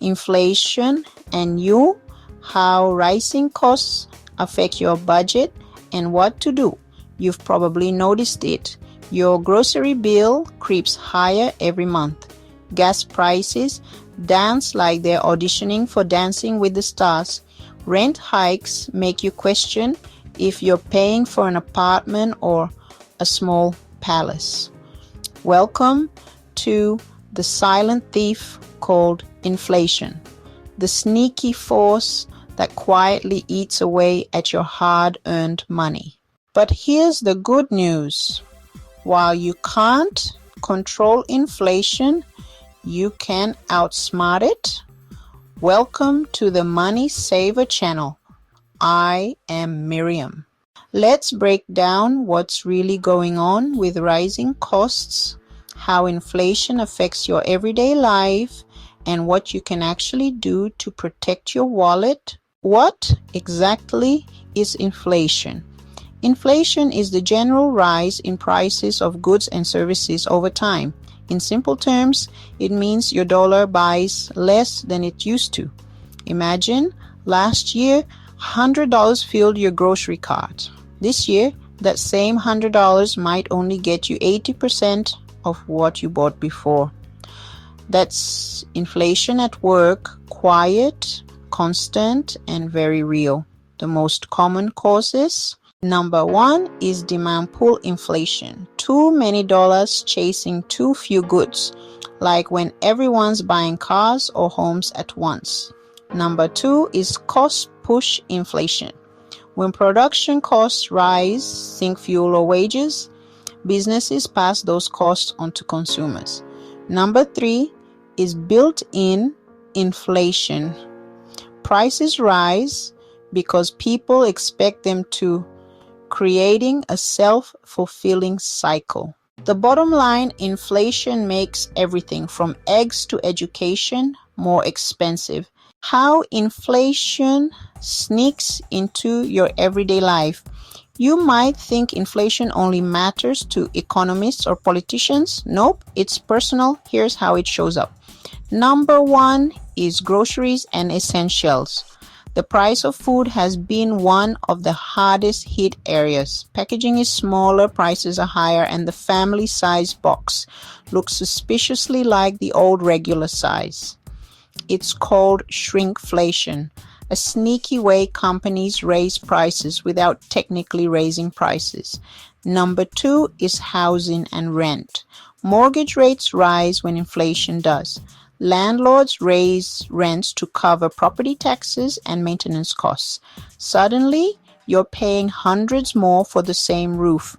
inflation and you, how rising costs affect your budget and what to do. You've probably noticed it. Your grocery bill creeps higher every month. Gas prices dance like they're auditioning for Dancing with the Stars. Rent hikes make you question if you're paying for an apartment or a small palace. Welcome to the silent thief called inflation, the sneaky force that quietly eats away at your hard-earned money. But here's the good news. While you can't control inflation, you can outsmart it. Welcome to the Money Saver channel. I am Miriam. Let's break down what's really going on with rising costs, how inflation affects your everyday life, and what you can actually do to protect your wallet. What exactly is inflation? Inflation is the general rise in prices of goods and services over time. In simple terms, it means your dollar buys less than it used to. Imagine last year, $100 filled your grocery cart. This year, that same $100 might only get you 80% of what you bought before. That's inflation at work, quiet, constant, and very real. The most common causes. Number one is demand pull inflation. Too many dollars chasing too few goods, like when everyone's buying cars or homes at once. Number two is cost push inflation. When production costs rise, think fuel or wages, businesses pass those costs on to consumers. Number three is built-in inflation. Prices rise because people expect them to, creating a self-fulfilling cycle. The bottom line, inflation makes everything from eggs to education more expensive. How inflation sneaks into your everyday life. You might think inflation only matters to economists or politicians. Nope, it's personal. Here's how it shows up. Number one is groceries and essentials. The price of food has been one of the hardest hit areas. Packaging is smaller, prices are higher, and the family size box looks suspiciously like the old regular size. It's called shrinkflation, a sneaky way companies raise prices without technically raising prices. Number two is housing and rent. Mortgage rates rise when inflation does. Landlords raise rents to cover property taxes and maintenance costs. Suddenly, you're paying hundreds more for the same roof.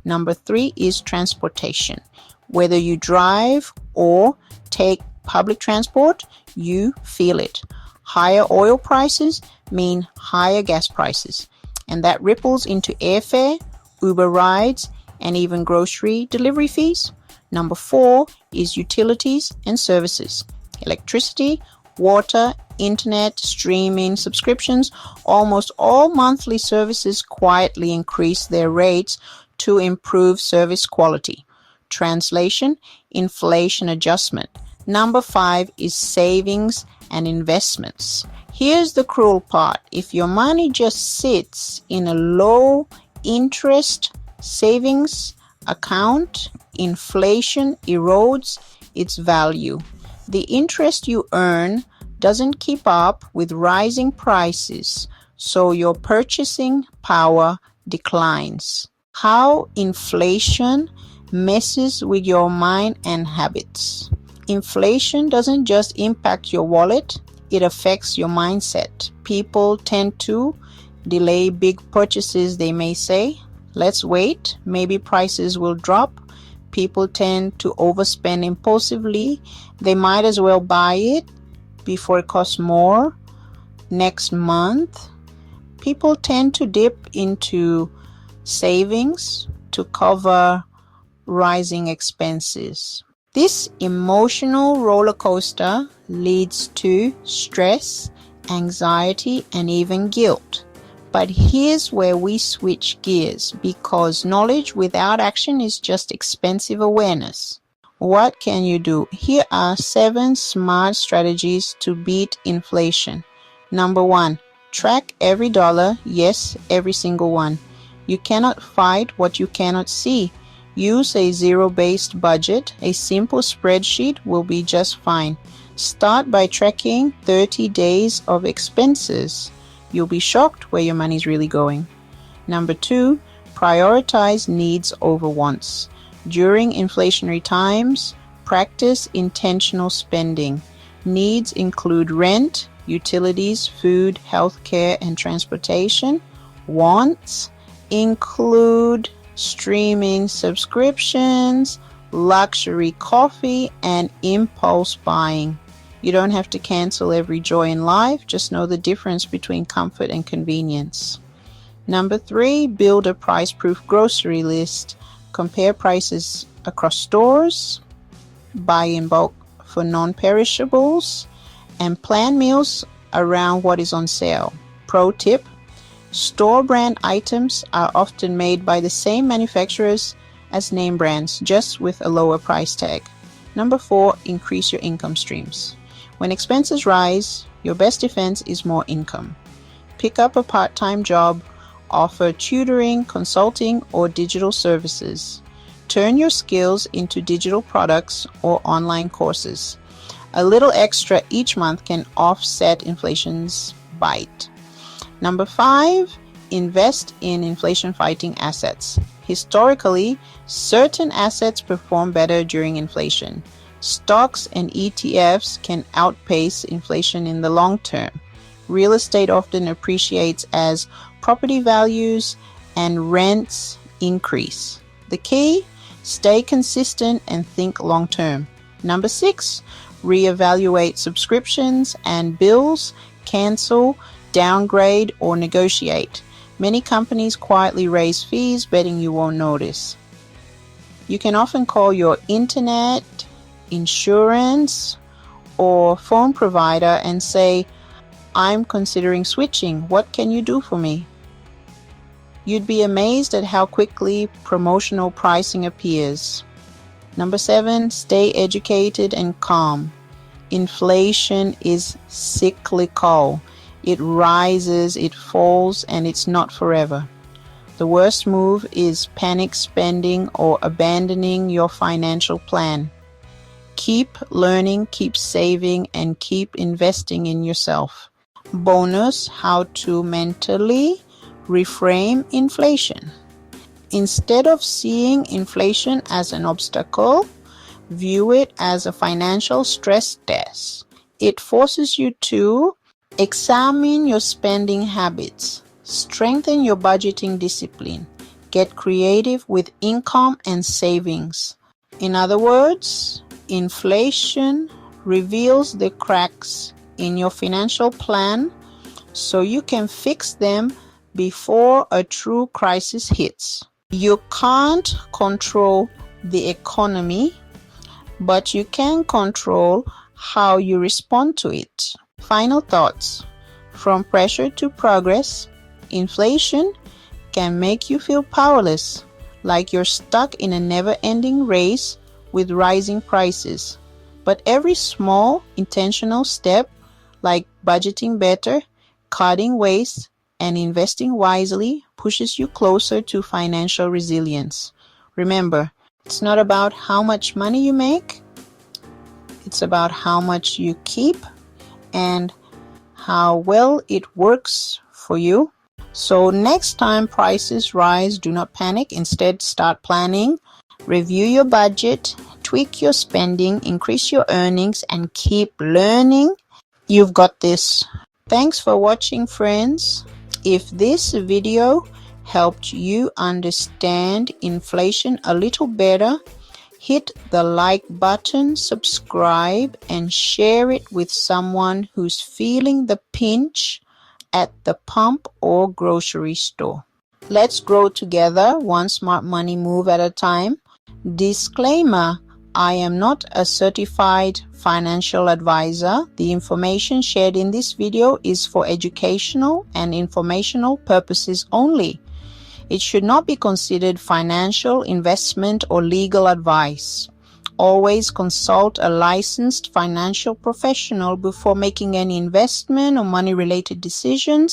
Number three is transportation. Whether you drive or take public transport, you feel it. Higher oil prices mean higher gas prices, and that ripples into airfare, Uber rides, and even grocery delivery fees. Number four is utilities and services. Electricity, water, internet, streaming, subscriptions. Almost all monthly services quietly increase their rates to improve service quality. Translation, inflation adjustment. Number five is savings and investments. Here's the cruel part. If your money just sits in a low interest savings account, inflation erodes its value. The interest you earn doesn't keep up with rising prices, so your purchasing power declines. How inflation messes with your mind and habits. Inflation doesn't just impact your wallet, it affects your mindset. People tend to delay big purchases. They may say, let's wait, maybe prices will drop. People tend to overspend impulsively. They might as well buy it before it costs more next month. People tend to dip into savings to cover rising expenses. This emotional roller coaster leads to stress, anxiety, and even guilt. But here's where we switch gears, because knowledge without action is just expensive awareness. What can you do? Here are 7 smart strategies to beat inflation. Number 1, track every dollar. Yes, every single one. You cannot fight what you cannot see. Use a zero-based budget. A simple spreadsheet will be just fine. Start by tracking 30 days of expenses. You'll be shocked where your money is really going. Number 2, prioritize needs over wants. During inflationary times, practice intentional spending. Needs include rent, utilities, food, healthcare, and transportation. Wants include streaming subscriptions, luxury coffee, and impulse buying. You don't have to cancel every joy in life, just know the difference between comfort and convenience. Number 3, build a price-proof grocery list. Compare prices across stores, buy in bulk for non-perishables, and plan meals around what is on sale. Pro tip, store brand items are often made by the same manufacturers as name brands, just with a lower price tag. Number 4, increase your income streams. When expenses rise, your best defense is more income. Pick up a part-time job, offer tutoring, consulting, or digital services. Turn your skills into digital products or online courses. A little extra each month can offset inflation's bite. Number 5, invest in inflation-fighting assets. Historically, certain assets perform better during inflation. Stocks and ETFs can outpace inflation in the long term. Real estate often appreciates as property values and rents increase. The key, stay consistent and think long term. Number 6, reevaluate subscriptions and bills, cancel, downgrade, or negotiate. Many companies quietly raise fees, betting you won't notice. You can often call your internet, insurance, or phone provider and say, "I'm considering switching. What can you do for me?" You'd be amazed at how quickly promotional pricing appears. Number 7, stay educated and calm. Inflation is cyclical. It rises, it falls, and it's not forever. The worst move is panic spending or abandoning your financial plan. Keep learning, keep saving, and keep investing in yourself. Bonus, how to mentally reframe inflation. Instead of seeing inflation as an obstacle, view it as a financial stress test. It forces you to examine your spending habits, strengthen your budgeting discipline, get creative with income and savings. In other words, inflation reveals the cracks in your financial plan so you can fix them before a true crisis hits. You can't control the economy, but you can control how you respond to it. Final thoughts. From pressure to progress, inflation can make you feel powerless, like you're stuck in a never-ending race with rising prices. But every small, intentional step, like budgeting better, cutting waste, and investing wisely, pushes you closer to financial resilience. Remember, it's not about how much money you make, it's about how much you keep and how well it works for you. So next time prices rise, do not panic. Instead, start planning, review your budget, tweak your spending, increase your earnings, and keep learning. You've got this. Thanks for watching, friends. If this video helped you understand inflation a little better, hit the like button, subscribe, and share it with someone who's feeling the pinch at the pump or grocery store. Let's grow together, one smart money move at a time. Disclaimer: I am not a certified financial advisor. The information shared in this video is for educational and informational purposes only. It should not be considered financial, investment, or legal advice. Always consult a licensed financial professional before making any investment or money-related decisions.